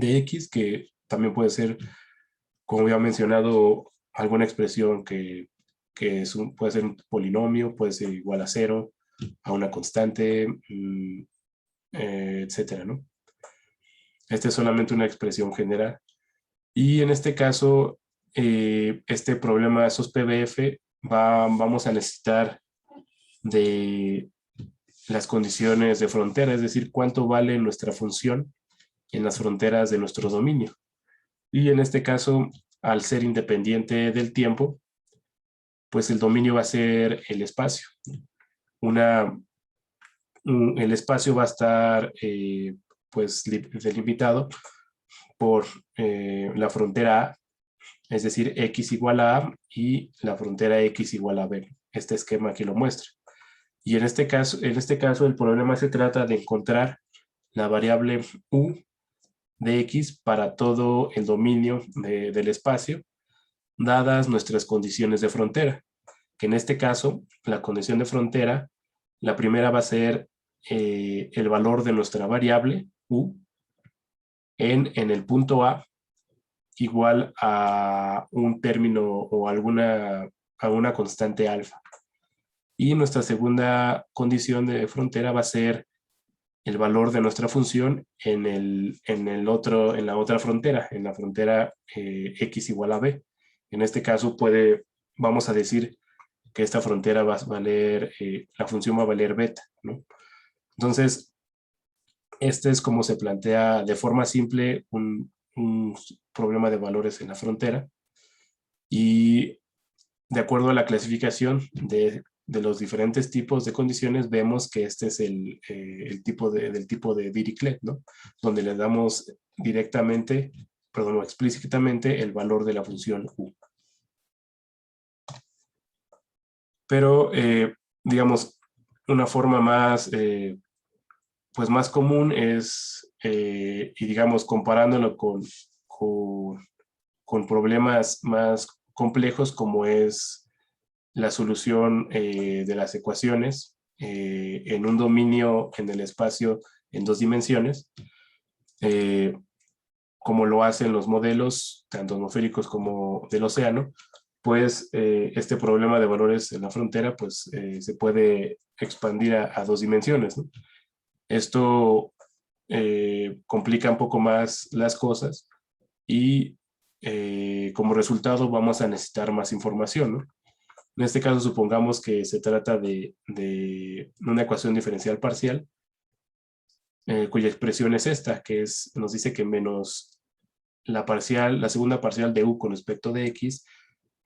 de X, que también puede ser, como ya he mencionado, alguna expresión que puede ser un polinomio, puede ser igual a 0, a una constante, etcétera, ¿no? Esta es solamente una expresión general. Y en este caso, este problema de esos PBF, vamos a necesitar de las condiciones de frontera, es decir, cuánto vale nuestra función en las fronteras de nuestro dominio. Y en este caso, al ser independiente del tiempo, pues el dominio va a ser el espacio. El espacio va a estar pues delimitado por la frontera A, es decir, X igual a A y la frontera X igual a B. Este esquema aquí lo muestra. Y en este caso el problema se trata de encontrar la variable U de X para todo el dominio del espacio, dadas nuestras condiciones de frontera. Que en este caso, la condición de frontera, la primera va a ser el valor de nuestra variable U en el punto A igual a un término o a una constante alfa. Y nuestra segunda condición de frontera va a ser el valor de nuestra función en la otra frontera, en la frontera X igual a B. En este caso vamos a decir que esta frontera va a valer, la función va a valer beta, ¿no? Entonces, este es como se plantea de forma simple un problema de valores en la frontera. Y de acuerdo a la clasificación de los diferentes tipos de condiciones, vemos que este es del tipo de Dirichlet, ¿no? Donde le damos directamente, perdón, o explícitamente el valor de la función U. Pero, digamos, una forma más, pues más común es, y digamos, comparándolo con problemas más complejos como es la solución de las ecuaciones en un dominio en el espacio en 2 dimensiones, como lo hacen los modelos, tanto atmosféricos como del océano, pues este problema de valores en la frontera pues, se puede expandir a 2 dimensiones, ¿no? Esto complica un poco más las cosas y como resultado vamos a necesitar más información, ¿no? En este caso supongamos que se trata de una ecuación diferencial parcial cuya expresión es esta, que nos dice que menos la segunda parcial de U con respecto de X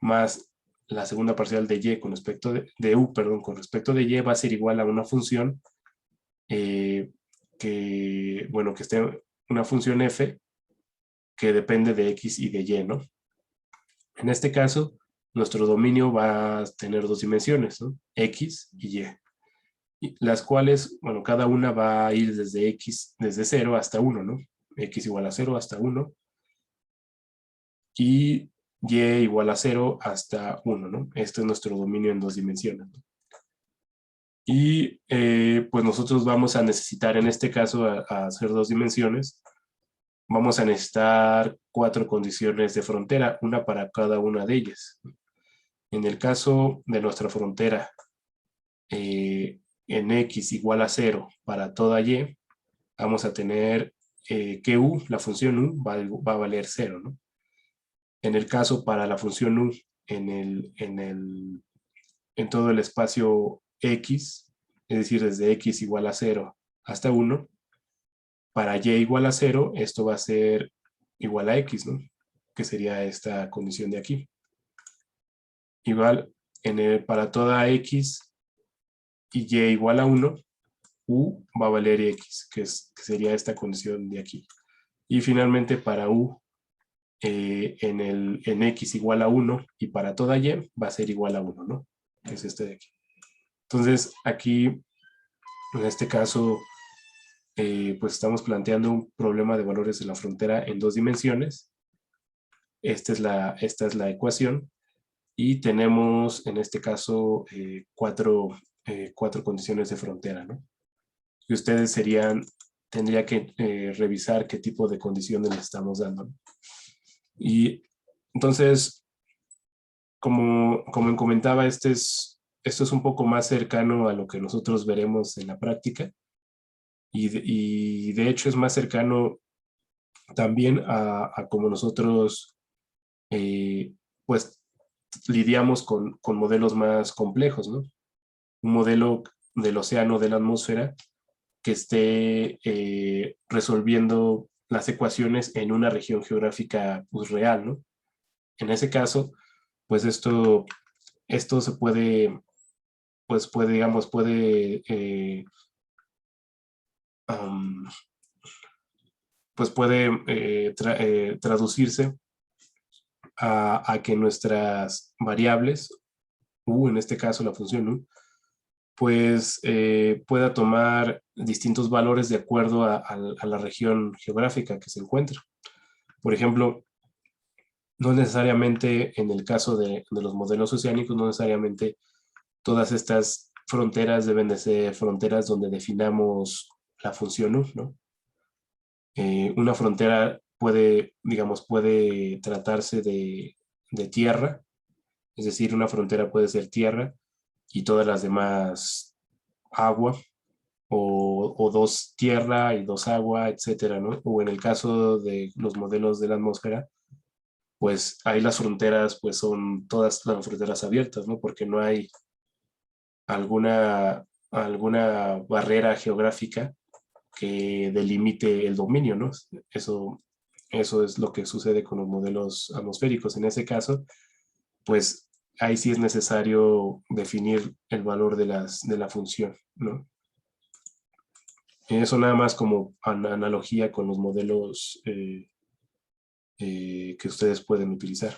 más la segunda parcial de Y con respecto de U, perdón, con respecto de Y va a ser igual a una función que esté una función f que depende de X y de Y, ¿no? En este caso, nuestro dominio va a tener 2 dimensiones, ¿no? X y Y, las cuales, bueno, cada una va a ir desde 0 hasta 1, ¿no? X igual a 0 hasta 1 y Y igual a 0 hasta 1, ¿no? Este es nuestro dominio en 2 dimensiones, ¿no? Y pues nosotros vamos a necesitar, en este caso, a hacer 2 dimensiones, vamos a necesitar 4 condiciones de frontera, una para cada una de ellas. En el caso de nuestra frontera en X igual a 0 para toda Y, vamos a tener que U, la función U, va a valer 0, ¿no? En el caso para la función U en todo el espacio X, es decir, desde X igual a 0 hasta 1, para Y igual a 0, esto va a ser igual a X, ¿no? Que sería esta condición de aquí. Igual, para toda X y Y igual a 1, U va a valer X, que sería esta condición de aquí. Y finalmente para U en X igual a 1 y para toda Y va a ser igual a 1, ¿no? Que es este de aquí. Entonces, aquí, en este caso, pues estamos planteando un problema de valores de la frontera en 2 dimensiones. Esta es la ecuación. Y tenemos, en este caso, 4 condiciones de frontera, ¿no? Y ustedes tendría que revisar qué tipo de condiciones le estamos dando. Y entonces, como comentaba, esto es un poco más cercano a lo que nosotros veremos en la práctica. Y de hecho es más cercano también a como nosotros pues lidiamos con modelos más complejos, ¿no? Un modelo del océano, de la atmósfera, que esté resolviendo las ecuaciones en una región geográfica pues, real, ¿no? En ese caso, pues esto se puede, pues digamos, pues puede traducirse a que nuestras variables, u en este caso la función u, pues pueda tomar distintos valores de acuerdo a la región geográfica que se encuentra. Por ejemplo, no necesariamente en el caso de los modelos oceánicos, no necesariamente todas estas fronteras deben de ser fronteras donde definamos la función u, ¿no? Una frontera puede, digamos, puede tratarse de tierra, es decir, una frontera puede ser tierra y todas las demás agua, o dos tierra y dos agua, etcétera, ¿no? O en el caso de los modelos de la atmósfera, pues ahí las fronteras, pues son todas las fronteras abiertas, ¿no? Porque no hay alguna barrera geográfica que delimite el dominio, ¿no? Eso es lo que sucede con los modelos atmosféricos. En ese caso, pues ahí sí es necesario definir el valor de la función, ¿no? Eso nada más como analogía con los modelos que ustedes pueden utilizar.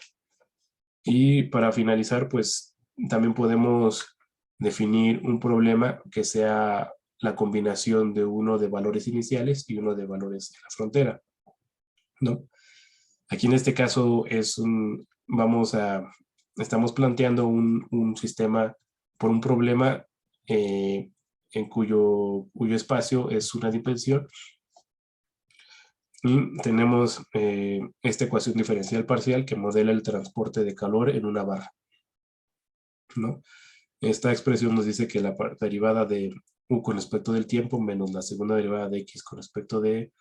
Y para finalizar, pues también podemos definir un problema que sea la combinación de uno de valores iniciales y uno de valores de la frontera, ¿no? Aquí en este caso estamos planteando un sistema por un problema en cuyo espacio es una dimensión y tenemos esta ecuación diferencial parcial que modela el transporte de calor en una barra, ¿no? Esta expresión nos dice que la derivada de u con respecto del tiempo menos la segunda derivada de x con respecto de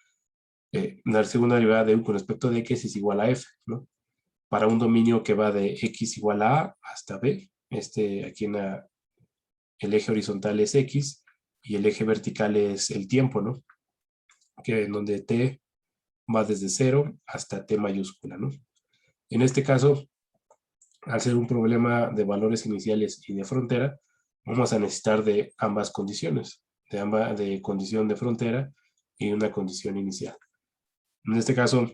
la segunda derivada de u con respecto de x es igual a f, ¿no? Para un dominio que va de x igual a hasta b, aquí el eje horizontal es x y el eje vertical es el tiempo, ¿no? Que en donde t va desde 0 hasta t mayúscula, ¿no? En este caso, al ser un problema de valores iniciales y de frontera, vamos a necesitar de ambas condiciones, de condición de frontera y una condición inicial. En este caso,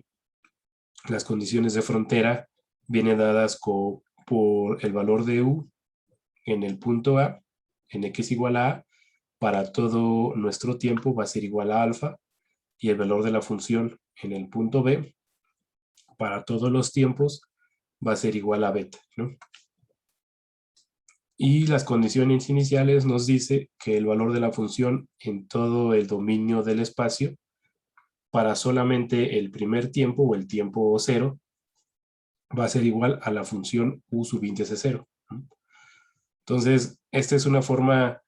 las condiciones de frontera vienen dadas por el valor de u en el punto A, en x igual a A, para todo nuestro tiempo va a ser igual a alfa, y el valor de la función en el punto B, para todos los tiempos, va a ser igual a beta, ¿no? Y las condiciones iniciales nos dice que el valor de la función en todo el dominio del espacio, para solamente el primer tiempo o el tiempo 0, va a ser igual a la función u subíndice 0, ¿no? Entonces, esta es una forma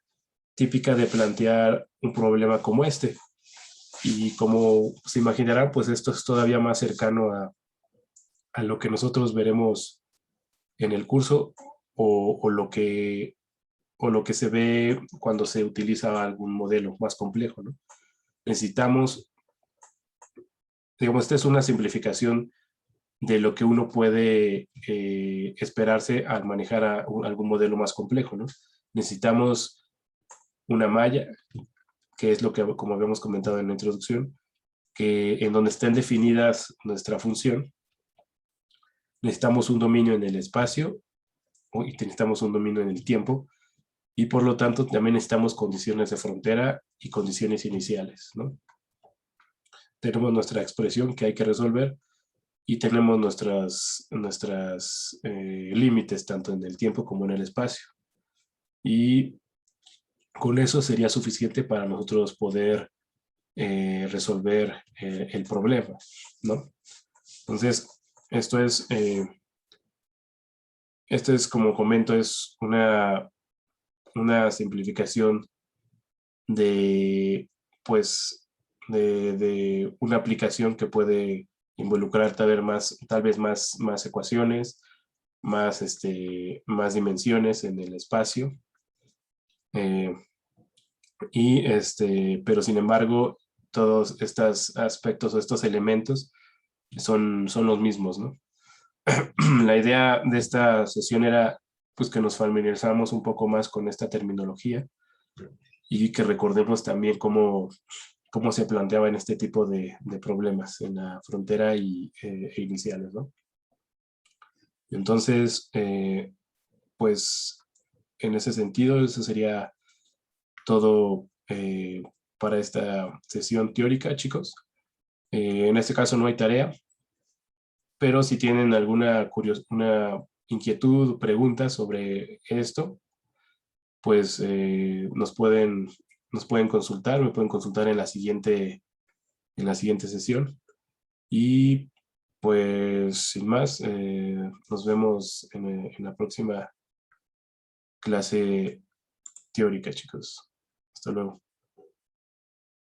típica de plantear un problema como este. Y como se imaginarán, pues esto es todavía más cercano a lo que nosotros veremos en el curso o lo que se ve cuando se utiliza algún modelo más complejo, ¿no? Necesitamos, digamos, esta es una simplificación de lo que uno puede esperarse al manejar algún modelo más complejo, ¿no? Necesitamos una malla, que es lo que, como habíamos comentado en la introducción, que en donde estén definidas nuestra función, necesitamos un dominio en el espacio y necesitamos un dominio en el tiempo, y por lo tanto también necesitamos condiciones de frontera y condiciones iniciales, ¿no? Tenemos nuestra expresión que hay que resolver y tenemos nuestras límites tanto en el tiempo como en el espacio. Y con eso sería suficiente para nosotros poder resolver el problema, ¿no? Entonces, esto es como comento, es una simplificación de, pues, de una aplicación que puede involucrar tal vez más ecuaciones, más dimensiones en el espacio. Pero sin embargo, todos estos aspectos o estos elementos son los mismos, ¿no? La idea de esta sesión era pues que nos familiarizáramos un poco más con esta terminología y que recordemos también cómo se planteaban este tipo de problemas en la frontera e iniciales, ¿no? Entonces, pues en ese sentido, eso sería todo para esta sesión teórica, chicos. En este caso no hay tarea, pero si tienen una inquietud o pregunta sobre esto, pues nos pueden consultar, me pueden consultar en la siguiente sesión. Y pues sin más, nos vemos en la próxima clase teórica, chicos. Hasta luego.